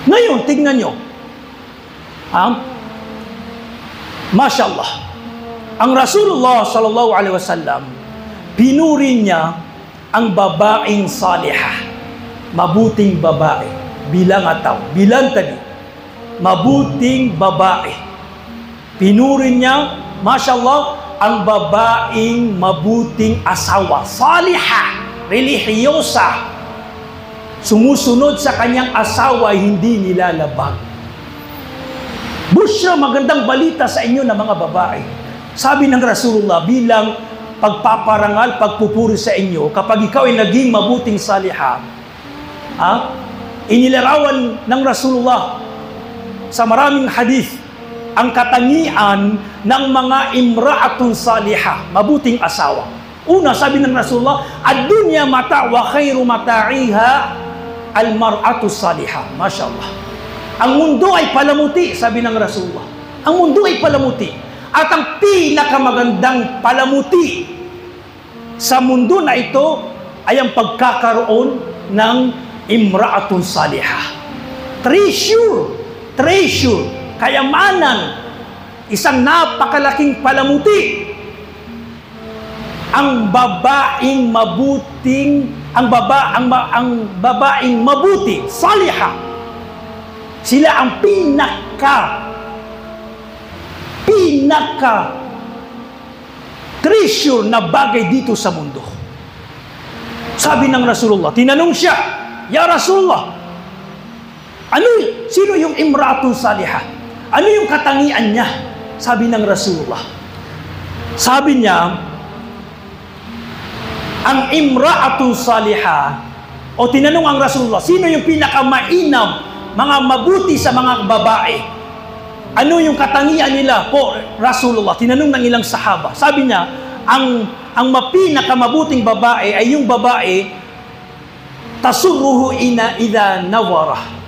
Ngayon, tignan nyo. Masya Allah. Ang Rasulullah sallallahu alaihi wasallam, pinuri niya ang babaeng salihah. Mabuting babae. Bilang ataw. Bilang tadi. Mabuting babae. Pinuri niya, Masya Allah, ang babaeng mabuting asawa. Salihah. Religyosa. Sumusunod sa kanyang asawa, hindi nilalabag. Bushra, magandang balita sa inyo na mga babae. Sabi ng Rasulullah, bilang pagpaparangal, pagpupuri sa inyo, kapag ikaw ay naging mabuting salihah, inilarawan ng Rasulullah sa maraming hadith ang katangian ng mga imra'atun salihah, mabuting asawa. Una, sabi ng Rasulullah, ad-dunya mata' wa khairu mata'iha al-mar'atu salihah. Masya Allah. Ang mundo ay palamuti, sabi ng Rasulullah. Ang mundo ay palamuti. At ang pinakamagandang palamuti sa mundo na ito ay ang pagkakaroon ng imra'atun salihah. Treasure, kayamanan, isang napakalaking palamuti. Ang babaeng mabuti, salihah. Sila ang pinaka treasure na bagay dito sa mundo. Sabi ng Rasulullah, tinanong siya, Ya Rasulullah, sino yung imra'atun salihah? Ano yung katangian niya? Sabi ng Rasulullah. Sabi niya, ang imra'atun salihah, o tinanong ang Rasulullah, sino yung pinakamainam, mga mabuti sa mga babae? Ano yung katangian nila po, Rasulullah? Tinanong ng ilang sahaba. Sabi niya, ang pinakamabuting babae ay yung babae tasurruhu idha nawara.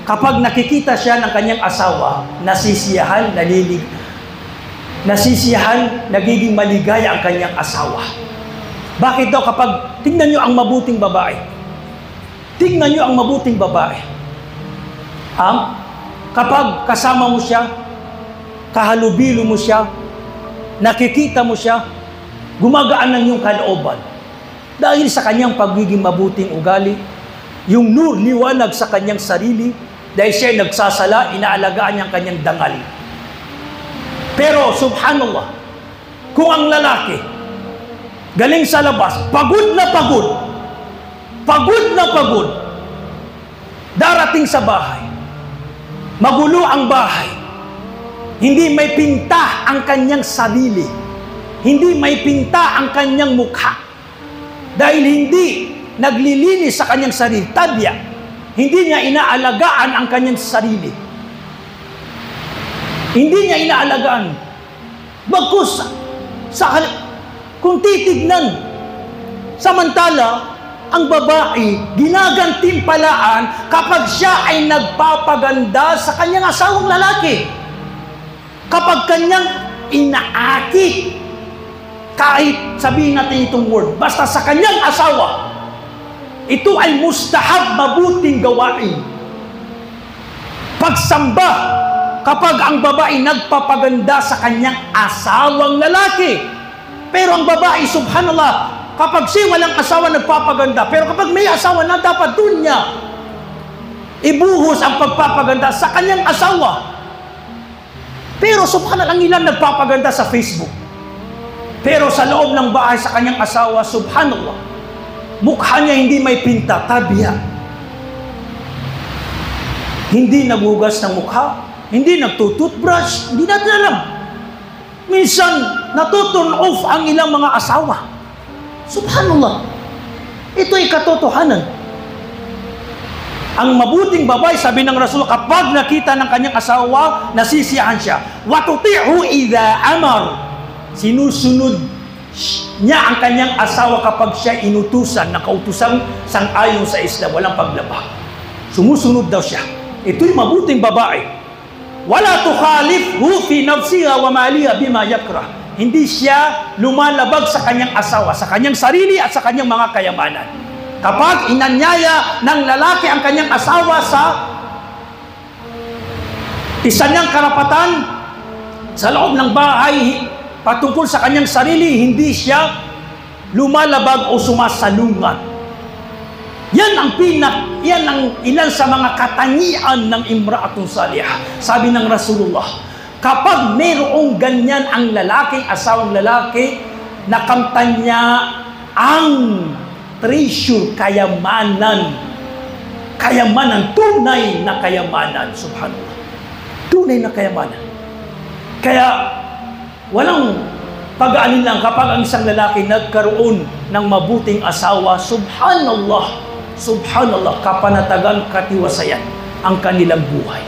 Kapag nakikita siya ng kanyang asawa, nasisiyahan, nagiging maligaya ang kanyang asawa. Bakit daw? Kapag tingnan nyo ang mabuting babae. Tingnan nyo ang mabuting babae. Kapag kasama mo siya, kahalubilo mo siya, nakikita mo siya, gumagaan ng iyong kalooban. Dahil sa kanyang pagiging mabuting ugali, yung nur, liwanag sa kanyang sarili, dahil siya ay nagsasala, inaalagaan niya ang kanyang dangal. Pero, subhanallah, kung ang lalaki, galing sa labas, pagod na pagod, darating sa bahay, magulo ang bahay, hindi may pinta ang kanyang sarili, hindi may pinta ang kanyang mukha, dahil hindi naglilinis sa kanyang sarili, tadya, hindi niya inaalagaan ang kanyang sarili, hindi niya inaalagaan. Bagkus kung titignan, samantala ang babae ginagantimpalaan kapag siya ay nagpapaganda sa kanyang asawang lalaki, kapag kanyang inaakit, kahit sabihin natin itong word, basta sa kanyang asawa, ito ay mustahab, mabuting gawain. Pagsamba, kapag ang babae nagpapaganda sa kanyang asawang lalaki. Pero ang babae, subhanallah, kapag siya walang asawa nagpapaganda, pero kapag may asawa na, dapat dun niya ibuhos ang pagpapaganda sa kanyang asawa. Pero subhanallah, ang ilan nagpapaganda sa Facebook, pero sa loob ng bahay sa kanyang asawa, subhanallah, mukha niya hindi may pinta, tabiya. Hindi naghugas ng mukha, hindi nagtututbrush, hindi natin alam. Minsan, natuturn off ang ilang mga asawa. Subhanallah. Ito ay katotohanan. Ang mabuting babae, sabi ng Rasul, kapag nakita ng kanyang asawa, nasisiyahan siya. Watuti'hu idha amar. Sinusunod niya ang kanyang asawa kapag siya inutusan, nakautusang sang-ayon sa Islam, walang paglabag. Sumusunod daw siya. Ito'y mabuting babae. Wala tukhalifhu fi nafsiha wa maliha bima yakrah. Hindi siya lumalabag sa kanyang asawa, sa kanyang sarili at sa kanyang mga kayamanan. Kapag inanyaya ng lalaki ang kanyang asawa sa Isa niyang karapatan sa loob ng bahay patungkol sa kanyang sarili, hindi siya lumalabag o sumasalungat. Yan ang ilan sa mga katangian ng imra'atun salihah. Sabi ng Rasulullah, kapag mayroong ganyan ang lalaking, asawang lalaki, nakamtan niya ang treasure, kayamanan, tunay na kayamanan, subhanallah. Tunay na kayamanan. Kaya, walang pag-aalinlang kapag ang isang lalaki nagkaroon ng mabuting asawa, subhanallah, kapanatagan, katiwasayan ang kanilang buhay.